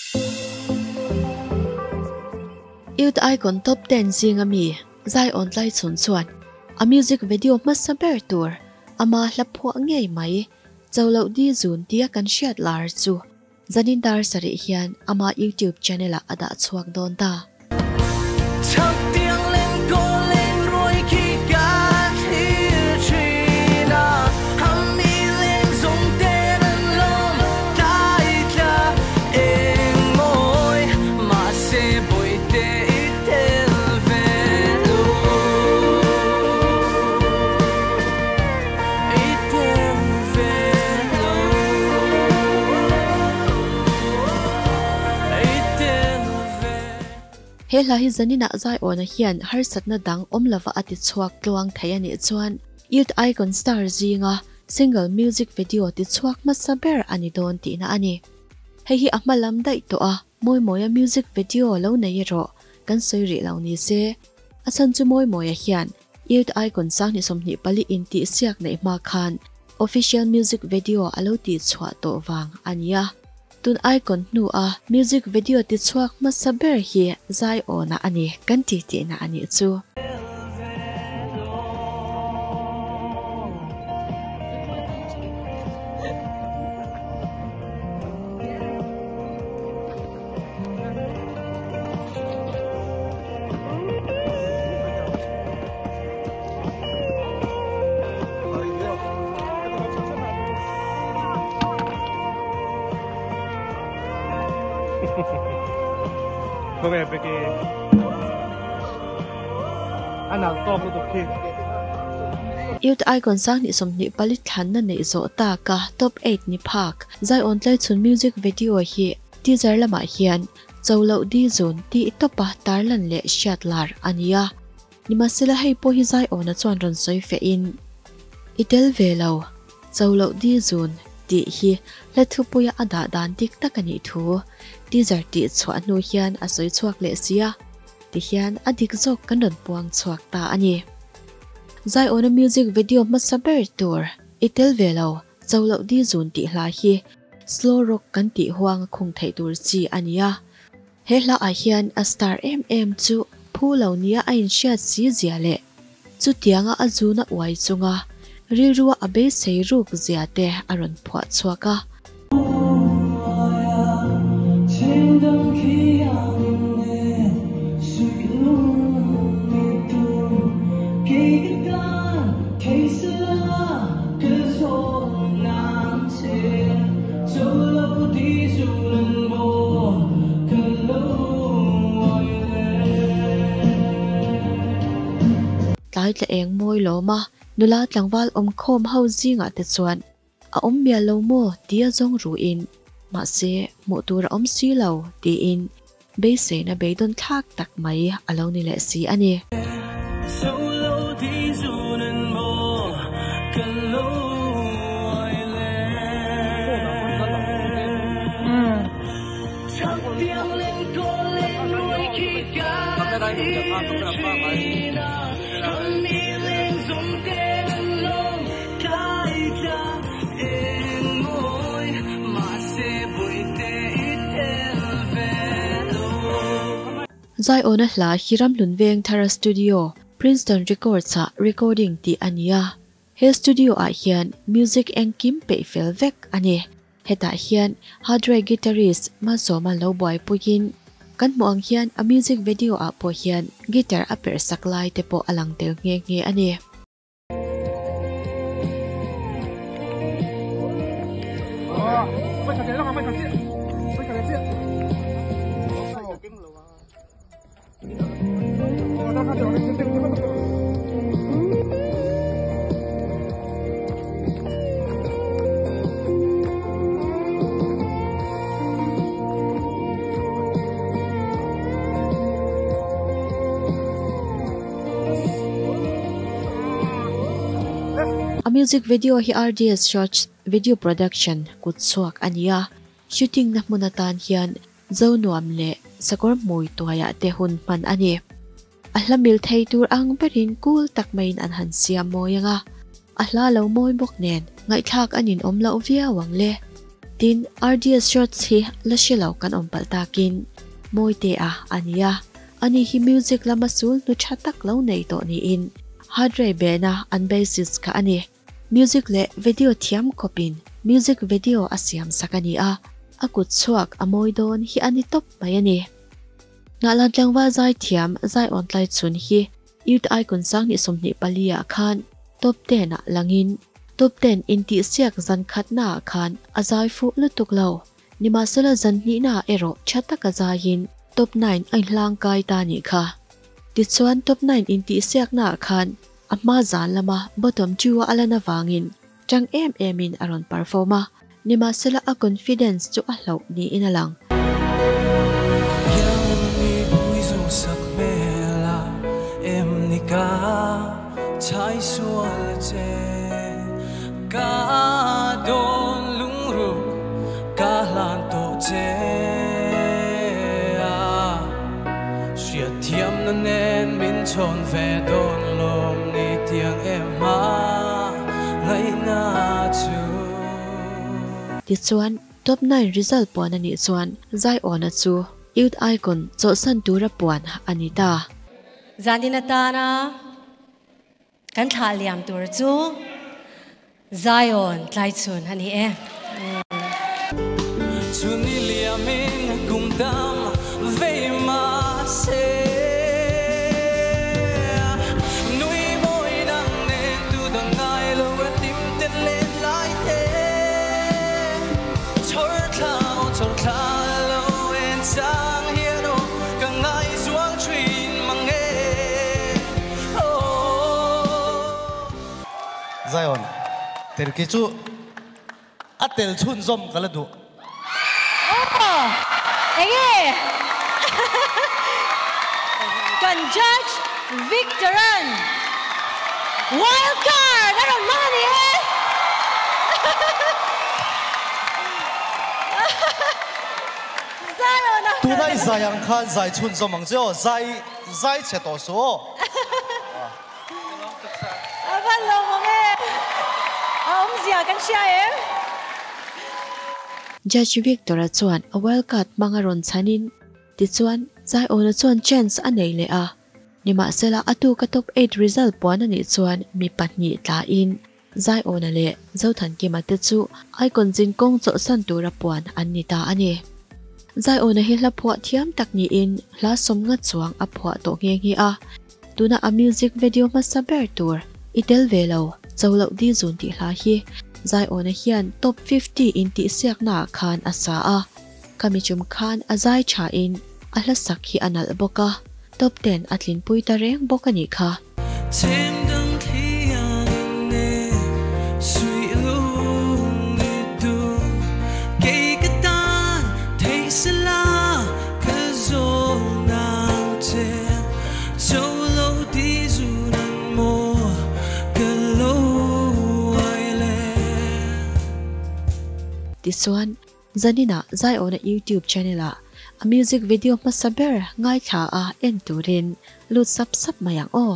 Youth icon top 10 zingami zai on Tlaichhun chuan a music video Hmasa ber tur ama hlaphuak ngei mai cholo di zun tia kan hriat lar chu zanindar sari hian ama YouTube channel a ada chhuak don ta Hela hi zanina zai ona hian har satna dang omlava ati chhuak tluang thaya ni chuan youth icon star zinga single music video ti chhuak Hmasa ber ani don ti na ani hei ahmalam dai to a moya music video lo nei ro kan soiri lo ni se asan chu moya hian youth icon sang ni somni pali inti siak nei ma khan official music video alo ti chhuat to wang ania tun icon nu a music video ti chhuak Hmasa ber hi zai ona ani kan ti na ani chu Youth icon sang ni somni palit than na nei zo ta ka top 8 ni phak zai on Tlaichhun music video hi teaser lama hian cholo di zone ti topa tarlan le shatlar ania nimasela hei po hi zai ona chuan ron soi fe in itel velo cholo di zone ti hi lethu puya ada dan tik takani thu teaser ti chwa nu hian a soi chuak le sia ti hian adik zok kan ron puang chuak ta ani zai on a music video Hmasa ber tur itel velo cholo di zone ti hla hi slow rock kan ti huang khung thei tur chi ania hela a hian a star chu phulo nia a in shat si zia le chu tianga azuna wai chunga rilruwa abe sei ruk zia te aron phwa chuaka Tlaichhun moi lo ma nula tlangwal khom ho zinga te chuan a mia lo mo tia zong ru in ma se mo tur si lo ti in be se na be don thak tak mai alo ni le si ani zai ona hla hiram lunveng thara studio Princeton Records a recording ti ania he studio a hian music and kim pe fel vek ani heta hian hardware guitarist ma zoma lo boy puin kan moang hian a music video a po hian guitar a per saklai te po alang tel nge ani a music video hi RDS Shots video production kut chuak ania shooting na munatan hian zonuam le sakor moi toya te hun pan ani ahlamil thei tur ang berin kul tak main an han siam moyanga ahla lo moi bok nen ngaithlak anin omlo via wangle tin RDS shorts hi la shilaw kan ompal takin moite a ania ani hi music lamasul nu thatak lo nei to ni in hadre bena an basis ka ani music le video thiam kopin music video asiam sakani a akut chhuak amoi don hi ani top mai ani ngalan tlangwa zai thiam zai on Tlaichhun hi youth icon sang ni somni palia khan top 10 a langin top 10 inti siak zan khatna khan azai fu lutuk lo nima sela zan ni na ero chataka zain top 9 ai hlang kai ta ni kha ti chuan top 9 inti siak na khan amma zan lama bottom 2 alana wangin tang em in aron performa nima sela a confidence chu a hlo ni inalang chai sual che ka don lung ru ka lan to che sia thiam na nen min chon ve don lom ni tiang em ma ngaina chu ti chuan top 9 result pon ani chuan zai on a chu youth icon cho san tura puan anita Zaninatana kan thaliam tur chu Zion Tlaichhun hani e chuni liamin gumdam ve ma se nui moi nang ne tu dang ngai lo tim ten len lai te chor tha lo en sang hiero kang ngai zuang trin mange Zion, terkicu, atel chun zom kaladu. Oh, ege. Kan judge Victoran. Wild card, I don't know ni eh. Zion. Tunai zayang khan zai chun zom ang jo, zai cheto so. Aban lo mo me. Zia kan sia eh. Judge Victor chuan a wildcard mangaron chanin ti chuan zai ona chuan chance anei le a nima sela atu ka top 8 result pon ani chuan mi pahnih tla in zai ona le zothan ki mate chu icon jin kong cho san tura puan anni ta ani zai ona hi hla phwa thiam tak ni in hla som nga chuang a phwa to nge hi a tuna a music video Hmasa ber tur itel velo cholo di zun ti hla hi zai ona hian top 50 inti siak na khan asa a kamichum khan azai cha in ahla sakhi anal boka top 10 atlin pui ta reng bokani kha chem dang thiang ne sui lu ni du ke ka tan thei sala ka zo nang che so lo di zu nan mo ka lo Tisuan zanina zai ona YouTube channel a music video Hmasa ber ngai tha a en turin lut sap mayang o